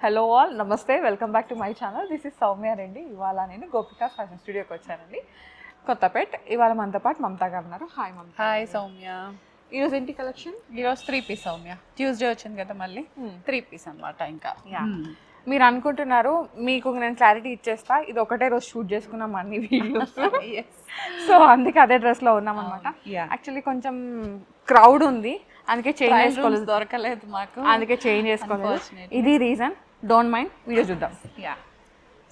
Hello all, నమస్తే, welcome back to my channel. This is Soumya Reddy. ఇవాళ నేను గోపికా ఫ్యాషన్ స్టూడియోకి వచ్చానండి, కొత్తపేట్. ఇవాళ మనతో పాటు మమతా గారు ఉన్నారు. హాయ్ మమతా. హాయ్ సౌమ్య. ఈరోజు ఏంటి కలెక్షన్? ఈరోజు 3 పీస్ సౌమ్య. ట్యూస్డే వచ్చింది కదా, మళ్ళీ 3 పీస్ అనమాట. ఇంకా మీరు అనుకుంటున్నారు, మీకు నేను క్లారిటీ ఇచ్చేస్తా, ఇది ఒకటే రోజు షూట్ చేసుకున్నాం అన్ని వీడియోస్. సో అందుకే అదే డ్రెస్లో ఉన్నాం అనమాట. యాక్చువల్లీ కొంచెం క్రౌడ్ ఉంది, అందుకే చేంజ్ చేసుకోలేదు, దొరకలేదు మాకు, అందుకే చేంజ్ చేసుకోలేదు. ఇది రీజన్. డోంట్ మైండ్, వీడియో చూద్దాం.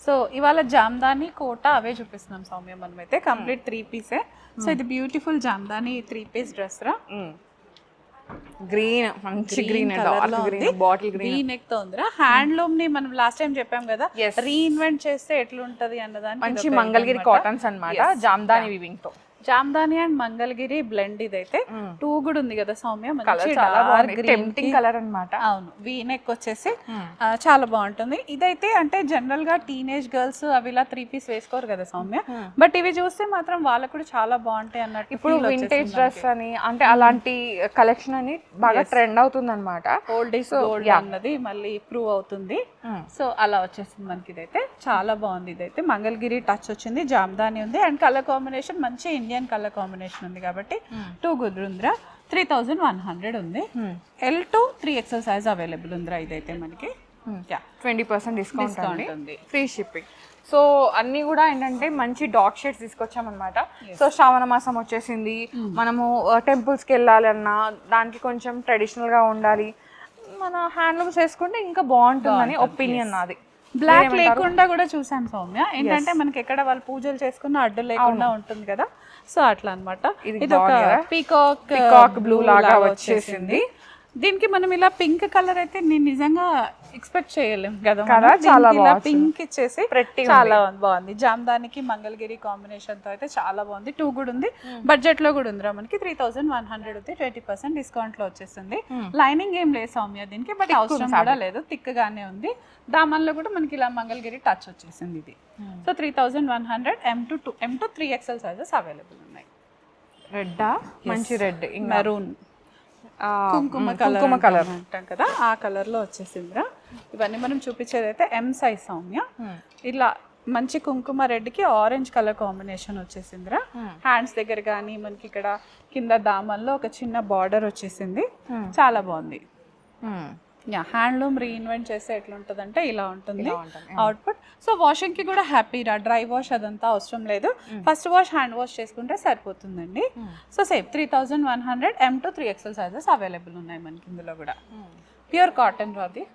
సో ఇవాళ జామ్దాని కోట అవే చూపిస్తున్నాం సౌమ్య. మనమైతే కంప్లీట్ 3 పీసే. సో ఇది బ్యూటిఫుల్ జామ్దాని 3 పీస్ డ్రెస్ రా. గ్రీన్, మంచి గ్రీన్, బాటిల్ గ్రీన్ నెక్ తో ఉందిరా. హ్యాండ్లూమ్ ని మనం లాస్ట్ టైం చెప్పాం కదా, రీఇన్వెంట్ చేస్తే ఎట్లుంటది అన్నదాన్ని. మంచి మంగళగిరి కాటన్స్ అన్నమాట, జామ్దాని వీవింగ్ తో. Jamdani and Mangalagiri blend. ఇదైతే 2 కూడా ఉంది కదా సౌమ్య, టెంప్టింగ్ కలర్ అన్నమాట. అవును, వీ నెక్ వచ్చేసి చాలా బాగుంటుంది. ఇదైతే అంటే జనరల్ గా టీనేజ్ గర్ల్స్ అవి ఇలా 3 పీస్ వేసుకోరు కదా సౌమ్య, బట్ ఇవి చూస్తే మాత్రం వాళ్ళకు కూడా చాలా బాగుంటాయి అన్నట్టు. ఇప్పుడు వింటేజ్ డ్రెస్ అని అంటే అలాంటి కలెక్షన్ అని బాగా ట్రెండ్ అవుతుంది అనమాట. ఓల్డ్ ఈస్ గోల్డ్ అన్నది మళ్ళీ ప్రూవ్ అవుతుంది. సో అలా వచ్చేసింది మనకి. ఇదైతే చాలా బాగుంది. ఇదైతే మంగళగిరి టచ్ వచ్చింది, జామ్దాని ఉంది, అండ్ కలర్ కాంబినేషన్ మంచి ఇండియన్ కలర్ కాంబినేషన్ ఉంది కాబట్టి 2 గుడ్ ఉందిరా. 3100 ఉంది. L2 3XL సైజ్ అవైలబుల్ ఉందిరా. ఇదైతే మనకి 20% డిస్కౌంట్ ఉంది, ఫ్రీ షిప్పింగ్. సో అన్ని కూడా ఏంటంటే మంచి డార్క్ షేడ్స్ తీసుకొచ్చామన్నమాట. సో శ్రావణ మాసం వచ్చేసింది, మనము టెంపుల్స్కి వెళ్ళాలన్నా దానికి కొంచెం ట్రెడిషనల్గా ఉండాలి, మన హ్యాండ్లూమ్స్ వేసుకుంటే ఇంకా బాగుంటుందని ఒపీనియన్ నాది. బ్లాక్ లేకుండా కూడా చూసాను సౌమ్య. ఏంటంటే మనకి ఎక్కడ వాళ్ళు పూజలు చేసుకున్న అడ్డు లేకుండా ఉంటుంది కదా, సో అట్లా అనమాట. ఇది ఒక పీకాక్ బ్లూ లాగా వచ్చేసింది. దీనికి మనం ఇలా పింక్ కలర్ అయితే నేను నిజంగా ఎక్స్పెక్ట్ చేయలేము కదా, ఇలా పింక్ ఇచ్చేసి చాలా బాగుంది. జామ్దానికి మంగళగిరి కాంబినేషన్ తో అయితే చాలా బాగుంది. 2 కూడా ఉంది, బడ్జెట్ లో కూడా ఉందిరా మనకి. 3100 ఉంది, 20% డిస్కౌంట్ లో వచ్చేసింది. లైనింగ్ ఏం లేదు సౌమ్య దీనికి, బట్ అవసరం కూడా లేదు, థిక్ గానే ఉంది. దామన్లో కూడా మనకి ఇలా మంగళగిరి టచ్ వచ్చేసింది ఇది. So 3100. M2 3XL sizes available ఉన్నాయి. రెడ్, మంచి రెడ్, మెరూన్, కుంకుమ కలర్ అంటాం కదా, ఆ కలర్ లో వచ్చేసిందిరా. ఇవన్నీ మనం చూపించేది అయితే M సైజ్ సౌమ్య. ఇలా మంచి కుంకుమ రెడ్ కి ఆరెంజ్ కలర్ కాంబినేషన్ వచ్చేసిందిరా. హ్యాండ్స్ దగ్గర కానీ మనకి ఇక్కడ కింద దామన్లో ఒక చిన్న బార్డర్ వచ్చేసింది, చాలా బాగుంది. హ్యాండ్లూమ్ రీఇన్వెంట్ చేస్తే ఎట్లుంటుంది అంటే ఇలా ఉంటుంది అవుట్పుట్. సో వాషింగ్ కి కూడా హ్యాపీ రా. డ్రై వాష్ అదంతా అవసరం లేదు, ఫస్ట్ వాష్ హ్యాండ్ వాష్ చేసుకుంటే సరిపోతుందండి. So same 3100. M2 3XL sizes available ఉన్నాయి మనకి ఇందులో కూడా. ప్యూర్ కాటన్ రాది.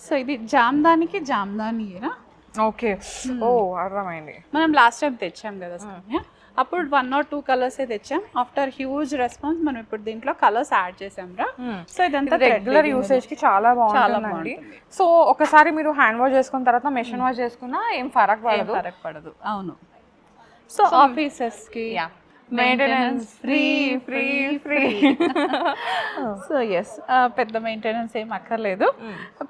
సో ఇది జామ్దానికి జామ్దానిరా. ఓకే, ఓ అర్థమైంది. మనం లాస్ట్ టైం తెచ్చాం కదా సౌమ్య, అప్పుడు 1 or 2 కలర్స్ తెచ్చాం. ఆఫ్టర్ హ్యూజ్ రెస్పాన్స్ మనం ఇప్పుడు దీంట్లో కలర్స్ యాడ్ చేసాం రా. సో ఇదంతా రెగ్యులర్ యూసేజ్ కి చాలా బాగుంటుంది. సో ఒకసారి మీరు హ్యాండ్ వాష్ చేసుకున్న తర్వాత మెషిన్ వాష్ చేసుకున్నా ఏం ఫరక్ పడదు. అవును. సో ఆఫీసెస్ కి మెయింటెనెన్స్ ఫ్రీ. సో ఎస్, పెద్ద మెయింటెనెన్స్ ఏం అక్కర్లేదు.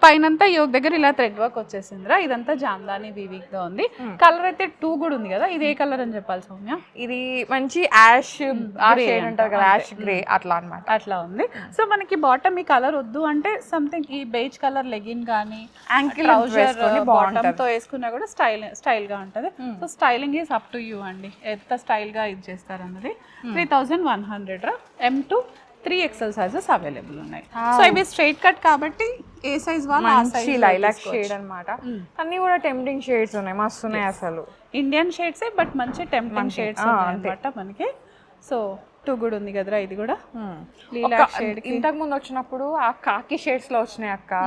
పైనంతా యోగ్ దగ్గర ఇలా థ్రెడ్ వర్క్ వచ్చేసిందిరా. ఇదంతా జామ్దాని వీవింగ్ గా ఉంది. కలర్ అయితే 2 కూడా ఉంది కదా. ఇది ఏ కలర్ అని చెప్పాలి సౌమ్య? ఇది మంచి యాష్ షేడ్ అంటారు కదా, యాష్ గ్రే అట్లా అన్నమాట. అట్లా ఉంది. సో మనకి బాటమ్ ఈ కలర్ వద్దు అంటే సంథింగ్ ఈ బేజ్ కలర్ లెగిన్ కానీ యాంకిల్ బాటమ్ తో వేసుకున్నా కూడా స్టైల్ గా ఉంటది. So styling is up to you అండి, ఎంత స్టైల్ గా ఇది చేస్తారు అన్నది. 3100 M2 3XL సైజెస్ అవైలబుల్ ఉన్నాయి. సో ఇవి స్ట్రైట్ కట్ కాబట్టి ఏ సైజ్ వాళ్ళు ఆ సైజ్. లైలాక్ షేడ్ అన్నమాట. అన్ని కూడా టెంప్టింగ్ షేడ్స్ ఉన్నాయి, మస్తు ఉన్నాయి అసలు. ఇండియన్ షేడ్సే బట్ మంచి టెంప్టింగ్ షేడ్స్ ఉన్నాయి అన్నమాట మనకి. సో 2 కూడా ఉంది కదరా. ఇది కూడా ఇంతకు ముందు వచ్చినప్పుడు ఆ కాకి షేడ్స్ లో వచ్చినాయి అక్క,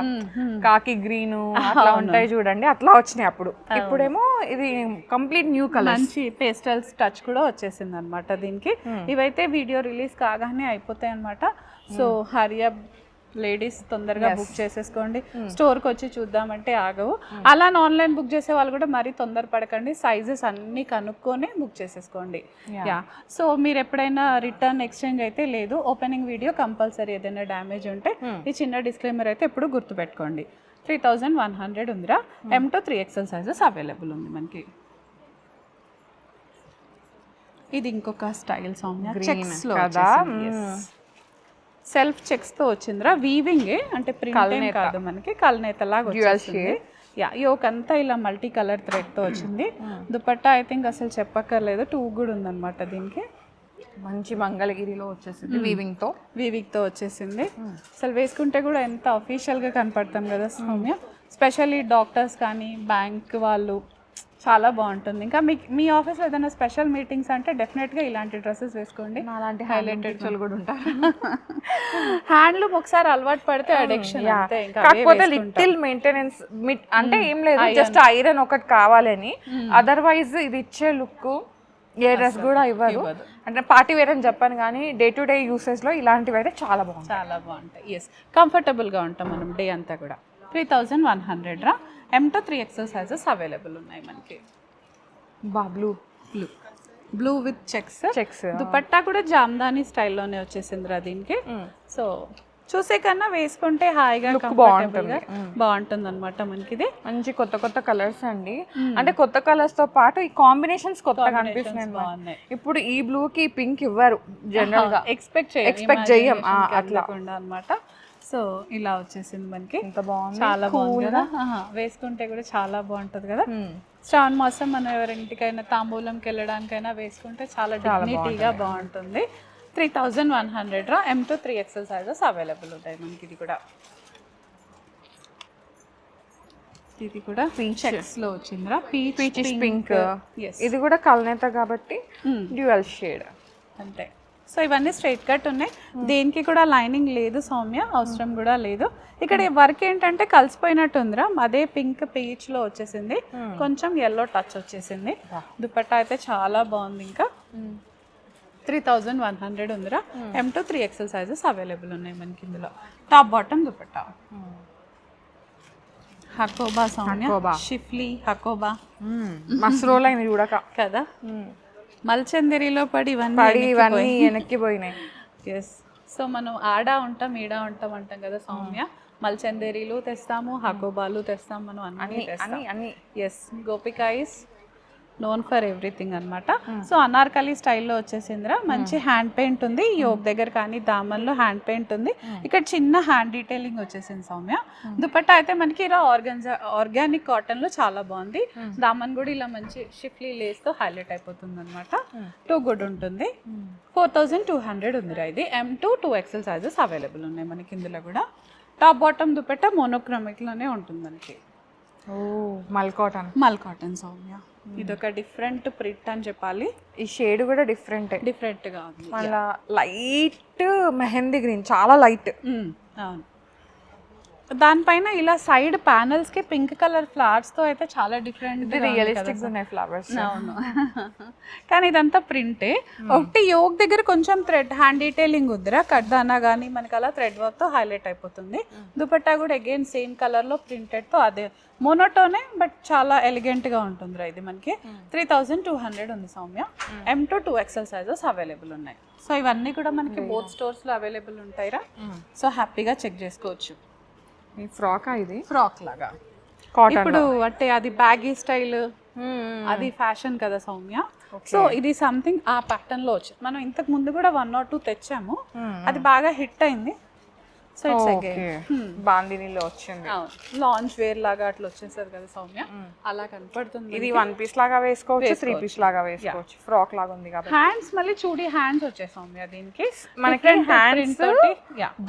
కాకి గ్రీన్ అట్లా ఉంటాయి చూడండి, అట్లా వచ్చినాయి అప్పుడు. ఇప్పుడేమో ఇది కంప్లీట్ న్యూ కలర్, మంచి పేస్టల్స్ టచ్ కూడా వచ్చేసింది అనమాట దీనికి. ఇవైతే వీడియో రిలీజ్ కాగానే అయిపోతాయి అనమాట. సో హరియా లేడీస్ తొందరగా బుక్ చేసేసుకోండి. స్టోర్కి వచ్చి చూద్దామంటే ఆగవు. అలా ఆన్లైన్ బుక్ చేసే వాళ్ళు కూడా మరీ తొందర పడకండి, సైజెస్ అన్ని కనుక్కొని బుక్ చేసేసుకోండి. సో మీరు ఎప్పుడైనా రిటర్న్ ఎక్స్చేంజ్ అయితే లేదు, ఓపెనింగ్ వీడియో కంపల్సరీ. ఏదైనా డ్యామేజ్ ఉంటే ఈ చిన్న డిస్క్లైమర్ అయితే ఎప్పుడు గుర్తుపెట్టుకోండి. 3100 ఉందిరా. M2 3XL సైజెస్ అవైలబుల్ ఉంది మనకి. ఇది ఇంకొక స్టైల్ సౌమ్య, చెక్స్ లో. సెల్ఫ్ చెక్స్ తో వచ్చిందిరా, వీవింగ్ అంటే ప్రింట్ కాదు మనకి, కల్నేత లాగా వచ్చేసింది. యా, యోక్ అంతా ఇలా మల్టీ కలర్ థ్రెడ్ తో వచ్చింది. దుపట్టా ఐ థింక్ అసలు చెప్పక్కర్లేదు, 2 కూడా ఉందన్నమాట దీనికి. మంచి మంగళగిరిలో వచ్చేసింది వీవింగ్ తో వచ్చేసింది. అసలు వేసుకుంటే కూడా ఎంత అఫీషియల్ గా కనపడతాం కదా సౌమ్య. స్పెషల్లీ డాక్టర్స్ కానీ బ్యాంక్ వాళ్ళు చాలా బాగుంటుంది. ఇంకా మీ ఆఫీస్లో ఏదైనా స్పెషల్ మీటింగ్స్ అంటే డెఫినెట్గా ఇలాంటి డ్రెస్సెస్ వేసుకోండి. అలాంటి హైలైటెడ్ కూడా ఉంటారు. హ్యాండ్లూమ్ ఒకసారి అలవాటు పడితే అడిక్షన్. కాకపోతే లిటిల్ మెయింటెనెన్స్ అంటే ఏం లేదు, జస్ట్ ఐరన్ ఒకటి కావాలని. అదర్వైజ్ ఇది ఇచ్చే లుక్ ఏ డ్రెస్ కూడా ఇవ్వదు. అంటే పార్టీ వేర్ అని చెప్పాను కానీ డే టు డే యూసెస్లో ఇలాంటివి అయితే చాలా బాగుంటాయి. ఎస్, కంఫర్టబుల్గా ఉంటాం మనం డే అంతా కూడా. 3100 రా. M to 3XL sizes available ఉన్నాయి మనకి. Blue with checks. దుపట్టా కూడా జామ్దాని స్టైల్లోనే వచ్చేసిందిరా దీనికి. సో చూసే కన్నా వేసుకుంటే హాయిగా బాగుంటుంది అనమాట మనకి. ఇది మంచి కొత్త కలర్స్ అండి. అంటే కొత్త కలర్స్ తో పాటు ఈ కాంబినేషన్స్ కొత్తగా కనిపిస్తున్నాయి. ఇప్పుడు ఈ బ్లూ కి పింక్ ఇవ్వరు జనరల్ గా, ఎక్స్పెక్ట్ చేయం అట్లా అనమాట. సో ఇలా వచ్చేసింది మనకి. ఎంత బాగుంది, చాలా బాగుంది కదా, వేసుకుంటే కూడా చాలా బాగుంటది కదా. శ్రావణ మాసం మనం ఎవరింటికైనా తాంబూలంకి వెళ్ళడానికైనా వేసుకుంటే చాలా డిగ్నిటీగా బాగుంటుంది. 3100 రా. M to 3XL sizes available ఉంటాయి మనకి. ఇది కూడా చెక్స్ లో వచ్చిందిరా, పీచ్ పింక్. ఇది కూడా కల్నేత కాబట్టి డ్యూయల్ షేడ్ అంతే. సో ఇవన్నీ స్ట్రైట్ కట్ ఉన్నాయి, దేనికి కూడా లైనింగ్ లేదు సౌమ్య, అవసరం కూడా లేదు. ఇక్కడ వర్క్ ఏంటంటే కలిసిపోయినట్టు ఉందిరా, అదే పింక్ పీచ్ లో వచ్చేసింది, కొంచెం ఎల్లో టచ్ వచ్చేసింది. దుపట్టా అయితే చాలా బాగుంది. ఇంకా 3100 ఉందిరా. M to 3XL sizes available ఉన్నాయి మనకి. ఇందులో top bottom dupatta Hakoba Soumya, schiffli Hakoba మస్తు రోల్ అయింది చూడక కదా. మల్చందరిలో పడి ఇవన్నీ వెనక్కి పోయినాయి. ఎస్. సో మనం ఆడా ఉంటాం ఈడా ఉంటాం అంటాం కదా సౌమ్య. మల్చందేరీలు తెస్తాము, హకోబాలు తెస్తాం, మనం అన్ని. Yes, Gopika is known for everything అనమాట. సో అనార్కలి స్టైల్లో వచ్చేసిందిరా. మంచి హ్యాండ్ పెయింట్ ఉంది, యోగ్ దగ్గర కానీ దామన్లో హ్యాండ్ పెయింట్ ఉంది. ఇక్కడ చిన్న హ్యాండ్ డీటెయిలింగ్ వచ్చేసింది సౌమ్య. దుపట్టా అయితే మనకి ఇలా ఆర్గానిక్ కాటన్ లో చాలా బాగుంది. దామన్ కూడా ఇలా మంచి షిఫ్లీ లేస్ తో హైలైట్ అయిపోతుంది అనమాట. 2 గుడ్ ఉంటుంది. 4200 ఉందిరా ఇది. M to 2XL sizes available ఉన్నాయి మనకి. ఇందులో కూడా టాప్ బాటమ్ దుపట్టా మోనోక్రోమిక్ లోనే ఉంటుంది మనకి. మల్ కాటన్ సౌమ్య. ఇదొక డిఫరెంట్ ప్రింట్ అని చెప్పాలి. ఈ షేడ్ కూడా డిఫరెంట్ గా ఉంది. మళ్ళా లైట్ మెహందీ గ్రీన్, చాలా లైట్. అవును. దానిపైన ఇలా సైడ్ ప్యానల్స్ కి పింక్ కలర్ ఫ్లవర్స్ తో అయితే చాలా డిఫరెంట్ రియలిస్టిక్ ఉన్నాయి ఫ్లవర్స్. అవును. కానీ ఇదంతా ప్రింటే. ఒకటి యోగ్ దగ్గర కొంచెం థ్రెడ్ హ్యాండ్ డీటెయిలింగ్ ఉందిరా, కడ్దానా కానీ మనకి అలా థ్రెడ్ వర్క్ తో హైలైట్ అయిపోతుంది. దుపట్టా కూడా అగైన్ సేమ్ కలర్ లో ప్రింటెడ్ తో, అదే మోనోటోనే బట్ చాలా ఎలిగెంట్ గా ఉంటుందిరా ఇది మనకి. 3200 ఉంది Soumya. M to 2XL sizes available ఉన్నాయి. సో ఇవన్నీ కూడా మనకి బోత్ స్టోర్స్ లో అవైలబుల్ ఉంటాయిరా. సో హ్యాపీగా చెక్ చేసుకోవచ్చు. ఇది ఫ్రాక్ లాగా ఇప్పుడు అంటే అది బ్యాగీ స్టైల్, అది ఫ్యాషన్ కదా సౌమ్య. సో ఇది సంథింగ్ ఆ ప్యాటర్న్ లో వచ్చి మనం ఇంతకు ముందు కూడా 1 or 2 తెచ్చాము, అది బాగా హిట్ అయింది. సో ఇట్స్ అగైన్ బాందినీలో వచ్చింది, లాంచ్ వేర్ లాగా అట్లా వచ్చేసారు కదా సౌమ్య, అలా కనపడుతుంది. ఇది 1 piece లాగా వేసుకోవచ్చు, 3 piece లాగా వేసుకోవచ్చు, ఫ్రాక్ లాగా ఉంది కాబట్టి. హ్యాండ్స్ మళ్ళీ చూడి హ్యాండ్స్ వచ్చే సౌమ్య దీనికి మనకి. హ్యాండ్స్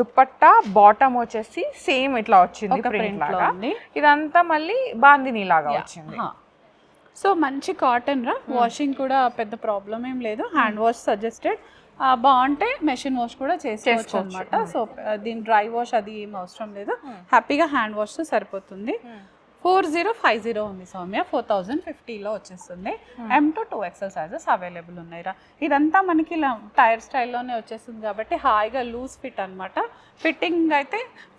దుపట్టా బాటమ్ వచ్చేసి సేమ్ ఇట్లా వచ్చింది ప్రింట్ లాగా. ఇదంతా మళ్ళీ బాందినీ లాగా వచ్చింది. సో మంచి కాటన్ రా, వాషింగ్ కూడా పెద్ద ప్రాబ్లం ఏం లేదు. హ్యాండ్ వాష్ సజెస్టెడ్, బాగుంటే మెషిన్ వాష్ కూడా చేసుకోవచ్చు అనమాట. సో దీని డ్రై వాష్ అది ఏం అవసరం లేదు, హ్యాపీగా హ్యాండ్ వాష్ సరిపోతుంది. 4050 ఉంది సౌమ్య. 4050లో వచ్చేస్తుంది. M to 2XL sizes available ఉన్నాయిరా. ఇదంతా మనకి ఇలా టైర్ స్టైల్లోనే వచ్చేస్తుంది కాబట్టి హాయిగా లూజ్ ఫిట్ అనమాట.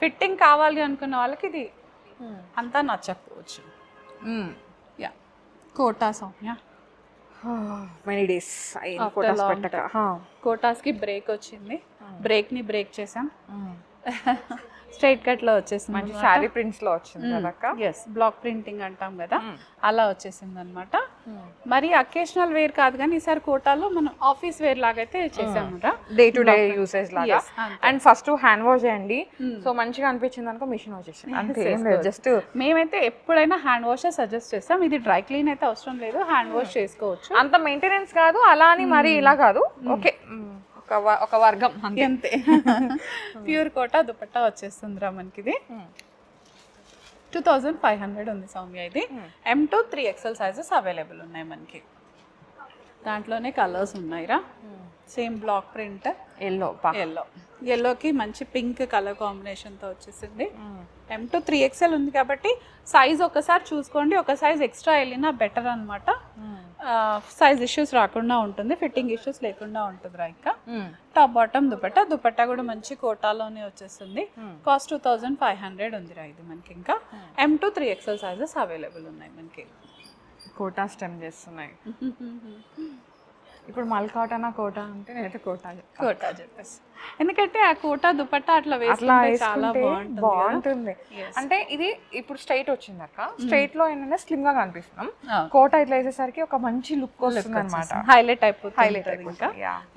ఫిట్టింగ్ కావాలి అనుకున్న వాళ్ళకి ఇది అంతా నచ్చకపోవచ్చు. Yeah, Kota Soumya. Many days Kotas కి బ్రేక్ వచ్చింది, బ్రేక్ చేసాం. స్ట్రైట్ కట్లో వచ్చేసింది మంచి శారీ ప్రింట్స్ లో వచ్చింది కదా అక్క. ఎస్ బ్లాక్ ప్రింటింగ్ అంటాం కదా అలా వచ్చేసింది అనమాట. మరి అకేషనల్ వేర్ కాదు కానీ ఈసారి కోటాలో మనం ఆఫీస్ వేర్ లాగా అయితే చేసాము, డే టు డే యూసేజ్ లాగా. అండ్ ఫస్ట్ హ్యాండ్ వాష్ చేయండి, సో మంచిగా అనిపించింది అనుకో మిషన్ వాష్ చేసి అంతే. జస్ట్ మేమైతే ఎప్పుడైనా హ్యాండ్ వాష్ సజెస్ట్ చేస్తాం. ఇది డ్రై క్లీన్ అయితే అవసరం లేదు, హ్యాండ్ వాష్ చేసుకోవచ్చు. అంత మెయింటెనెన్స్ కాదు, అలా అని మరి ఇలా కాదు. ఓకే, ఒక వర్గం అంతే. ప్యూర్ కోటా దుపట్టా వచ్చేస్తుందిరా మనకి. ఇది 2500 ఉంది సౌమ్య. ఇది M to 3XL sizes available ఉన్నాయి మనకి. దాంట్లోనే కలర్స్ ఉన్నాయిరా. సేమ్ బ్లాక్ ప్రింట్ ఎల్లోకి మంచి పింక్ కలర్ కాంబినేషన్తో వచ్చేసింది. M to 3XL ఉంది కాబట్టి సైజ్ ఒకసారి చూసుకోండి, ఒక సైజ్ ఎక్స్ట్రా వెళ్ళినా బెటర్ అనమాట. సైజ్ ఇష్యూస్ రాకుండా ఉంటుంది, ఫిట్టింగ్ ఇష్యూస్ లేకుండా ఉంటుంది రా. ఇంకా టాప్ బాటమ్ దుపట్టా కూడా మంచి కోటాలోనే వచ్చేస్తుంది. కాస్ట్ 2500 ఉంది రా ఇది మనకి. ఇంకా M to 3XL sizes available ఉన్నాయి మనకి. కోటా స్టెమ్ చేస్తున్నాయి. ఇప్పుడు మల్కాటనా కోటా అంటే నేనైతే కోటా చెప్పేసి, ఎందుకంటే ఆ కోటా దుపట్టా అట్లా వేసుకుంటే చాలా బాగుంటుంది. అంటే ఇది ఇప్పుడు స్ట్రైట్ వచ్చింది అక్క, స్ట్రైట్ లో ఏంటంటే స్లిమ్ గా కనిపిస్తున్నాం, కోటా ఇట్లా వేసేసరికి ఒక మంచి లుక్ వస్తుంది అనమాట. హైలైట్ అయిపోతుంది. ఇంకా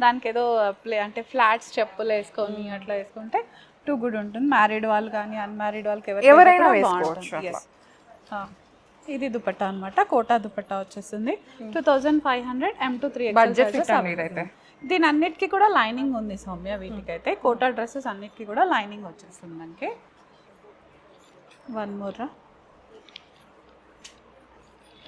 దానికి ఏదో అంటే ఫ్లాట్స్ చెప్పులు వేసుకొని అట్లా వేసుకుంటే టూ గుడ్ ఉంటుంది. మ్యారీడ్ వాళ్ళు కానీ అన్మ్యారీడ్ వాళ్ళకి ఎవరైనా వేసుకోవచ్చు. ఇది దుపట్టా అనమాట, కోటా దుపట్టా వచ్చేస్తుంది. 2500 M to 3XL బడ్జెట్ దీని అన్నిటికీ కూడా లైనింగ్ ఉంది సౌమ్య. వీటికైతే కోటా డ్రెస్సెస్ అన్నిటికీ కూడా లైనింగ్ వచ్చేస్తుంది మనకి. వన్ మోర్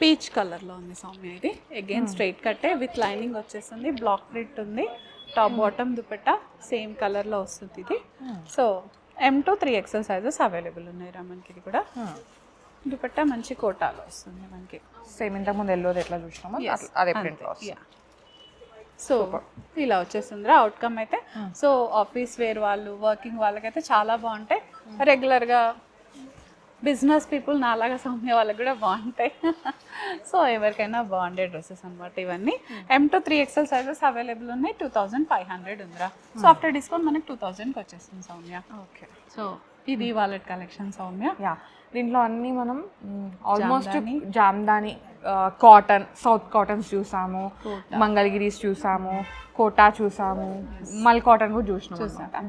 పీచ్ కలర్లో ఉంది సౌమ్య. ఇది అగైన్ స్ట్రైట్ కట్టే విత్ లైనింగ్ వచ్చేస్తుంది, బ్లాక్ ప్రింట్ ఉంది. టాప్ బాటమ్ దుపట్టా సేమ్ కలర్లో వస్తుంది ఇది. So M to 3XL sizes available ఉన్నాయి రా మనకి. ఇది కూడా దుపట్టా మంచి కోటాలో వస్తుంది మనకి. సేమ్ ఇంతకు ముందు ఎల్లోది ఎట్లా చూసినామో అదే ప్రింట్ లో. సో ఇలా వచ్చేస్తుందిరా అవుట్కమ్ అయితే. సో ఆఫీస్ వేర్ వాళ్ళు, వర్కింగ్ వాళ్ళకైతే చాలా బాగుంటాయి. రెగ్యులర్గా బిజినెస్ పీపుల్ నాలాగా సౌమ్య వాళ్ళకి కూడా బాగుంటాయి. సో ఎవరికైనా బాగుండే డ్రెస్సెస్ అనమాట ఇవన్నీ. M to 3XL sizes available ఉన్నాయి. 2500 ఉందిరా. సో ఆఫ్టర్ డిస్కౌంట్ మనకి 2000కి వచ్చేస్తుంది సౌమ్య. ఓకే, సో ఇది వాలెట్ కలెక్షన్ సౌమ్య. దీంట్లో అన్ని మనం almost Jamdani, cotton, south cottons చూసాము, మంగళగిరీస్ చూసాము, కోటా చూసాము, మల్ కాటన్ కూడా చూసినాం,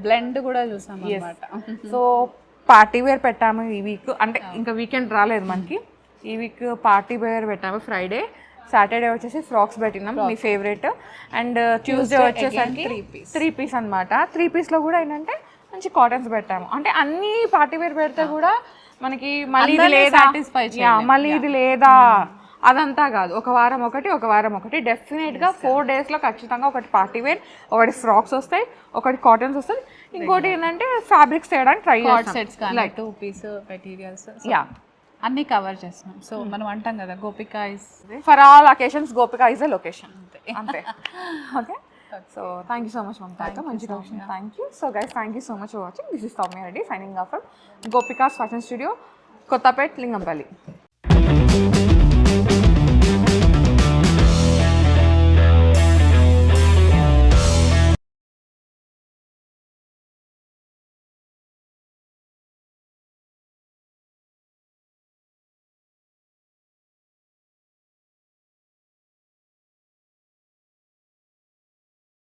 బ్లెండ్ కూడా చూసాము అన్నమాట. సో పార్టీ వేర్ పెట్టాము ఈ వీక్, అంటే ఇంకా వీకెండ్ రాలేదు మనకి. ఈ వీక్ పార్టీ వేర్ పెట్టాము. ఫ్రైడే, సాటర్డే వచ్చేసి ఫ్రాక్స్ పెట్టినాం మీ ఫేవరెట్. అండ్ ట్యూస్డే వచ్చేసరికి 3 పీస్ అనమాట. 3 పీస్లో కూడా ఏంటంటే మంచి కాటన్స్ పెట్టాము. అంటే అన్ని పార్టీ వేర్ పెడితే కూడా మనకి మళ్ళీ ఇది లేదా, మళ్ళీ ఇది లేదా అదంతా కాదు. ఒక వారం ఒకటి డెఫినెట్గా 4 డేస్లో ఖచ్చితంగా ఒకటి పార్టీ వేర్, ఒకటి ఫ్రాక్స్ వస్తాయి, ఒకటి కాటన్స్ వస్తాయి, ఇంకోటి ఏంటంటే ఫ్యాబ్రిక్స్ చేయడానికి ట్రై చేస్తాం. లైక్ 2 పీస్ మెటీరియల్స్ అన్ని కవర్ చేస్తున్నాం. సో మనం అంటాం కదా Gopika is for all occasions, Gopika is a location అంతే. Okay, so thank you so much Mamata, మంచి collection. Thank you. So guys, thank you so much for watching. This is Soumya Reddy signing off from Gopika's fashion studio, Kothapet, Lingampalli.